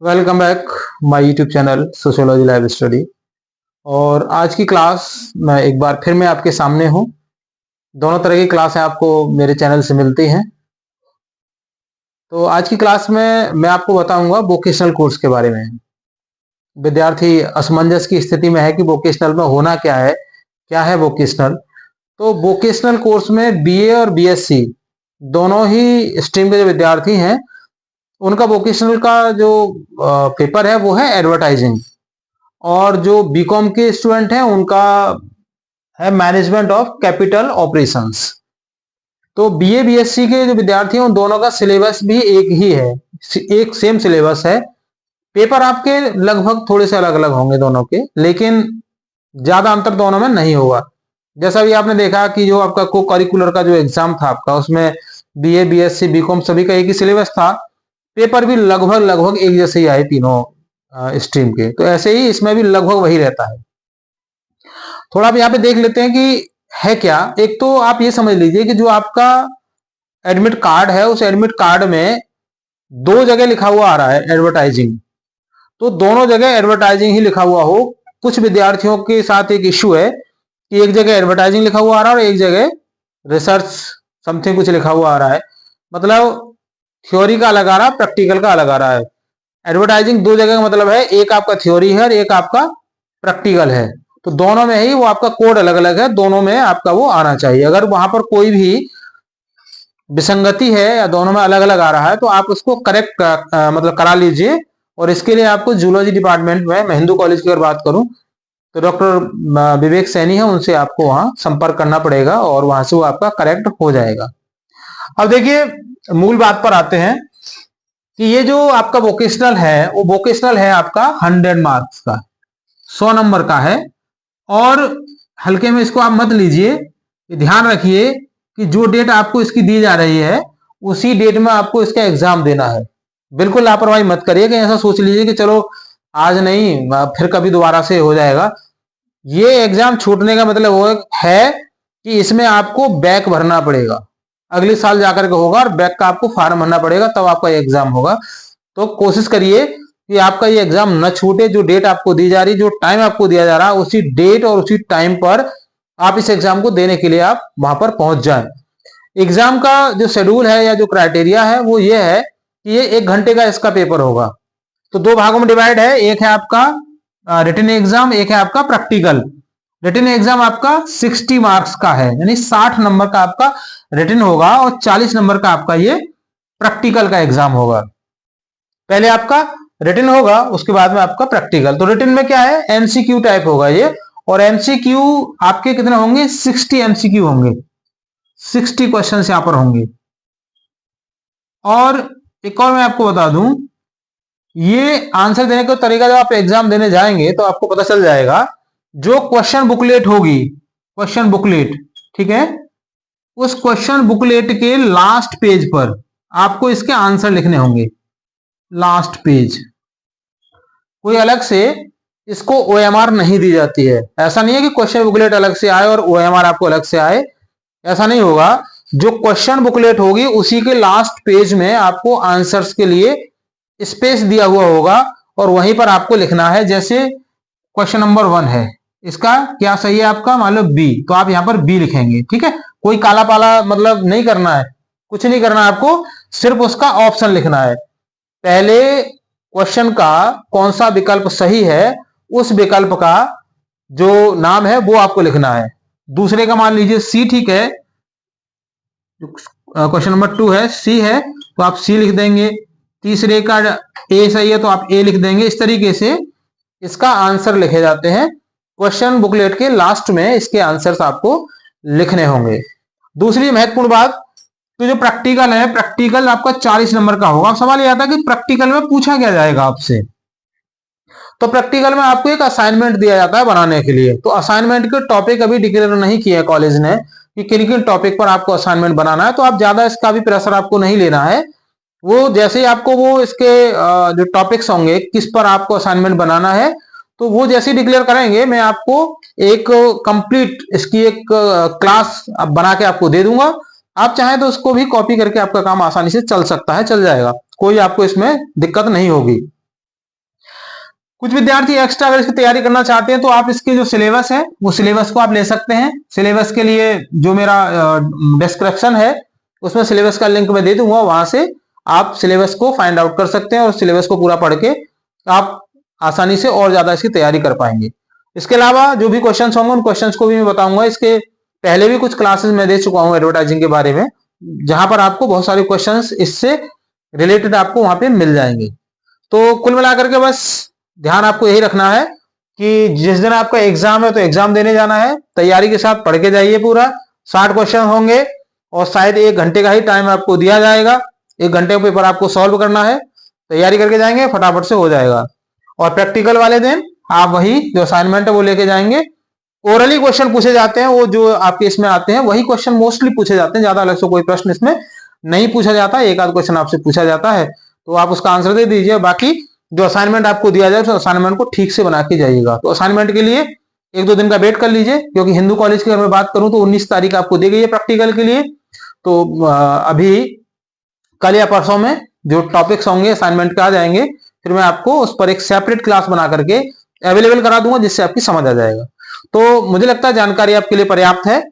Welcome back my YouTube channel sociology live study. और आज की क्लास मैं एक बार फिर मैं आपके सामने हूं। दोनों तरह की क्लासें आपको मेरे चैनल से मिलती हैं। तो आज की क्लास में मैं आपको बताऊंगा वोकेशनल कोर्स के बारे में। विद्यार्थी असमंजस की स्थिति में है कि वोकेशनल में होना क्या है वोकेशनल। तो वोकेशनल कोर्स में बीए और बीएससी दोनों ही स्ट्रीम के जो विद्यार्थी हैं उनका वोकेशनल का जो पेपर है वो है एडवर्टाइजिंग। और जो बीकॉम के स्टूडेंट हैं उनका है मैनेजमेंट ऑफ कैपिटल ऑपरेशंस। तो बीए बीएससी के जो विद्यार्थी हैं उन दोनों का सिलेबस भी एक ही है, एक सेम सिलेबस है। पेपर आपके लगभग थोड़े से अलग अलग होंगे दोनों के, लेकिन ज्यादा अंतर दोनों में नहीं होगा। जैसा भी आपने देखा कि जो आपका को करिकुलर का जो एग्जाम था आपका, उसमें बीए बीएससी बीकॉम सभी का एक ही सिलेबस था। पेपर भी लगभग लगभग एक जैसे ही आए तीनों स्ट्रीम के। तो ऐसे ही इसमें भी लगभग वही रहता है। थोड़ा आप यहाँ पे देख लेते हैं कि है क्या। एक तो आप ये समझ लीजिए कि जो आपका एडमिट कार्ड है उस एडमिट कार्ड में दो जगह लिखा हुआ आ रहा है एडवर्टाइजिंग। तो दोनों जगह एडवर्टाइजिंग ही लिखा हुआ हो। कुछ विद्यार्थियों के साथ एक इश्यू है कि एक जगह एडवर्टाइजिंग लिखा हुआ आ रहा है और एक जगह रिसर्च समथिंग कुछ लिखा हुआ आ रहा है। मतलब थ्योरी का अलग आ रहा है, प्रैक्टिकल का अलग आ रहा है। एडवर्टाइजिंग दो जगह का मतलब है, एक आपका थ्योरी है और एक आपका प्रैक्टिकल है। तो दोनों में ही वो आपका कोड अलग अलग है, दोनों में आपका वो आना चाहिए। अगर वहां पर कोई भी विसंगति है या दोनों में अलग अलग आ रहा है तो आप उसको करेक्ट मतलब करा लीजिए। और इसके लिए आपको जूलॉजी डिपार्टमेंट में, मैं हिंदू कॉलेज की अगर बात करूं तो डॉक्टर विवेक सैनी है, उनसे आपको वहां संपर्क करना पड़ेगा और वहां से वो आपका करेक्ट हो जाएगा। अब देखिए मूल बात पर आते हैं कि ये जो आपका वोकेशनल है वो वोकेशनल है आपका 100 मार्क्स का, 100 नंबर का है। और हल्के में इसको आप मत लीजिए, ध्यान रखिए कि जो डेट आपको इसकी दी जा रही है उसी डेट में आपको इसका एग्जाम देना है। बिल्कुल लापरवाही मत करिए कि ऐसा सोच लीजिए कि चलो आज नहीं फिर कभी दोबारा से हो जाएगा। ये एग्जाम छूटने का मतलब वो है कि इसमें आपको बैक भरना पड़ेगा। अगले साल जाकर के होगा और बैक का आपको फॉर्म भरना पड़ेगा, तब आपका एग्जाम होगा। तो कोशिश करिए कि आपका ये एग्जाम न छूटे। जो डेट आपको दी जा रही, जो टाइम आपको दिया जा रहा है, उसी डेट और उसी टाइम पर आप इस एग्जाम को देने के लिए आप वहां पर पहुंच जाएं। एग्जाम का जो शेड्यूल है या जो क्राइटेरिया है वो ये है कि ये 1 घंटे का इसका पेपर होगा। तो दो भागों में डिवाइड है, एक है आपका रिटन एग्जाम, एक है आपका प्रैक्टिकल। रिटन एग्जाम आपका 60 मार्क्स का है, यानी 60 नंबर का आपका रिटन होगा और 40 नंबर का आपका ये प्रैक्टिकल का एग्जाम होगा। पहले आपका रिटन होगा, उसके बाद में आपका प्रैक्टिकल। तो रिटन में क्या है, एमसीक्यू टाइप होगा ये। और एमसीक्यू आपके कितने होंगे, 60 एमसीक्यू होंगे, 60 क्वेश्चन यहां पर होंगे। और एक और मैं आपको बता दूं, ये आंसर देने का तरीका जब आप एग्जाम देने जाएंगे तो आपको पता चल जाएगा। जो क्वेश्चन बुकलेट होगी, क्वेश्चन बुकलेट, ठीक है, उस क्वेश्चन बुकलेट के लास्ट पेज पर आपको इसके आंसर लिखने होंगे। लास्ट पेज, कोई अलग से इसको ओएमआर नहीं दी जाती है। ऐसा नहीं है कि क्वेश्चन बुकलेट अलग से आए और ओएमआर आपको अलग से आए, ऐसा नहीं होगा। जो क्वेश्चन बुकलेट होगी उसी के लास्ट पेज में आपको आंसर्स के लिए स्पेस दिया हुआ होगा और वहीं पर आपको लिखना है। जैसे क्वेश्चन नंबर 1 है, इसका क्या सही है आपका, मान लो बी, तो आप यहां पर बी लिखेंगे, ठीक है। कोई काला पाला मतलब नहीं करना है, कुछ नहीं करना है आपको, सिर्फ उसका ऑप्शन लिखना है। पहले क्वेश्चन का कौन सा विकल्प सही है उस विकल्प का जो नाम है वो आपको लिखना है। दूसरे का मान लीजिए सी, ठीक है, क्वेश्चन नंबर 2 है, सी है तो आप सी लिख देंगे। तीसरे का ए सही है तो आप ए लिख देंगे। इस तरीके से इसका आंसर लिखे जाते हैं। क्वेश्चन बुकलेट के लास्ट में इसके आंसर्स आपको लिखने होंगे। दूसरी महत्वपूर्ण बात, तो जो प्रैक्टिकल है, प्रैक्टिकल आपका 40 नंबर का होगा। अब सवाल यह आता है कि प्रैक्टिकल में पूछा क्या जाएगा आपसे। तो प्रैक्टिकल में आपको एक असाइनमेंट दिया जाता है बनाने के लिए। तो असाइनमेंट के टॉपिक अभी डिक्लेयर नहीं किया कॉलेज ने कि किन किन टॉपिक पर आपको असाइनमेंट बनाना है, तो आप ज्यादा इसका भी प्रेशर आपको नहीं लेना है। वो जैसे ही आपको वो इसके जो टॉपिक्स होंगे किस पर आपको असाइनमेंट बनाना है, तो वो जैसे ही डिक्लेयर करेंगे मैं आपको एक कंप्लीट इसकी एक क्लास बना के आपको दे दूंगा। आप चाहें तो उसको भी कॉपी करके आपका काम आसानी से चल सकता है, चल जाएगा, कोई आपको इसमें दिक्कत नहीं होगी। कुछ विद्यार्थी एक्स्ट्रा अगर इसकी तैयारी करना चाहते हैं तो आप इसके जो सिलेबस है वो सिलेबस को आप ले सकते हैं। सिलेबस के लिए जो मेरा डिस्क्रिप्शन है उसमें सिलेबस का लिंक मैं दे दूंगा, वहां से आप सिलेबस को फाइंड आउट कर सकते हैं और सिलेबस को पूरा पढ़ के आप आसानी से और ज्यादा इसकी तैयारी कर पाएंगे। इसके अलावा जो भी क्वेश्चंस होंगे उन क्वेश्चंस को भी मैं बताऊंगा। इसके पहले भी कुछ क्लासेस मैं दे चुका हूं एडवर्टाइजिंग के बारे में, जहां पर आपको बहुत सारे क्वेश्चंस इससे रिलेटेड आपको वहां पे मिल जाएंगे। तो कुल मिलाकर के बस ध्यान आपको यही रखना है कि जिस दिन आपका एग्जाम है तो एग्जाम देने जाना है, तैयारी के साथ पढ़ के जाइए। पूरा 60 क्वेश्चन होंगे और शायद 1 घंटे का ही टाइम आपको दिया जाएगा। 1 घंटे का पेपर आपको सॉल्व करना है, तैयारी करके जाएंगे फटाफट से हो जाएगा। और प्रैक्टिकल वाले दिन आप वही जो असाइनमेंट है वो लेके जाएंगे। ओरली क्वेश्चन पूछे जाते हैं, वो जो आपके इसमें आते हैं वही क्वेश्चन मोस्टली पूछे जाते हैं, ज्यादा अलग से कोई प्रश्न इसमें नहीं पूछा जाता। एक आध क्वेश्चन आपसे पूछा जाता है तो आप उसका आंसर दे दीजिए, बाकी जो असाइनमेंट आपको दिया जाए उस असाइनमेंट को ठीक से बना के जाइएगा। तो असाइनमेंट के लिए 1-2 दिन का वेट कर लीजिए, क्योंकि हिंदू कॉलेज की अगर मैं बात करूं तो 19 तारीख आपको दी गई है प्रैक्टिकल के लिए। तो अभी कल या परसों में जो टॉपिक्स होंगे असाइनमेंट के आ जाएंगे, फिर मैं आपको उस पर एक सेपरेट क्लास बना करके अवेलेबल करा दूंगा, जिससे आपकी समझ आ जाएगा। तो मुझे लगता है जानकारी आपके लिए पर्याप्त है।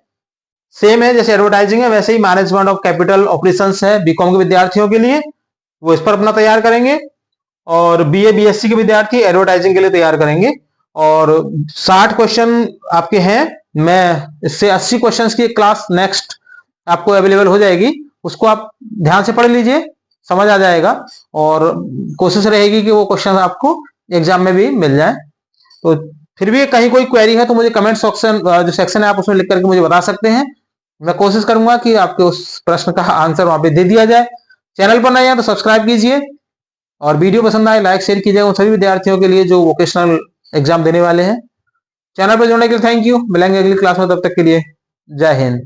सेम है जैसे एडवर्टाइजिंग है वैसे ही मैनेजमेंट ऑफ कैपिटल ऑपरेशंस है बीकॉम के विद्यार्थियों के लिए, वो इस पर अपना तैयार करेंगे। और बीए बीएससी के विद्यार्थी एडवर्टाइजिंग के लिए तैयार करेंगे। और 60 क्वेश्चन आपके हैं, मैं इससे 80 क्वेश्चंस की क्लास नेक्स्ट आपको अवेलेबल हो जाएगी, उसको आप ध्यान से पढ़ लीजिए, समझ आ जाएगा। और कोशिश रहेगी कि वो क्वेश्चन आपको एग्जाम में भी मिल जाए। तो फिर भी कहीं कोई क्वेरी है तो मुझे कमेंट सेक्शन जो सेक्शन है आप उसमें लिख करके मुझे बता सकते हैं। मैं कोशिश करूंगा कि आपके उस प्रश्न का आंसर वहां पे दे दिया जाए। चैनल पर नए हैं तो सब्सक्राइब कीजिए और वीडियो पसंद आए लाइक शेयर कीजिएगा उन सभी विद्यार्थियों के लिए जो वोकेशनल एग्जाम देने वाले हैं। चैनल पर जुड़ने के लिए थैंक यू। मिलेंगे अगली क्लास में, तब तक के लिए जय हिंद।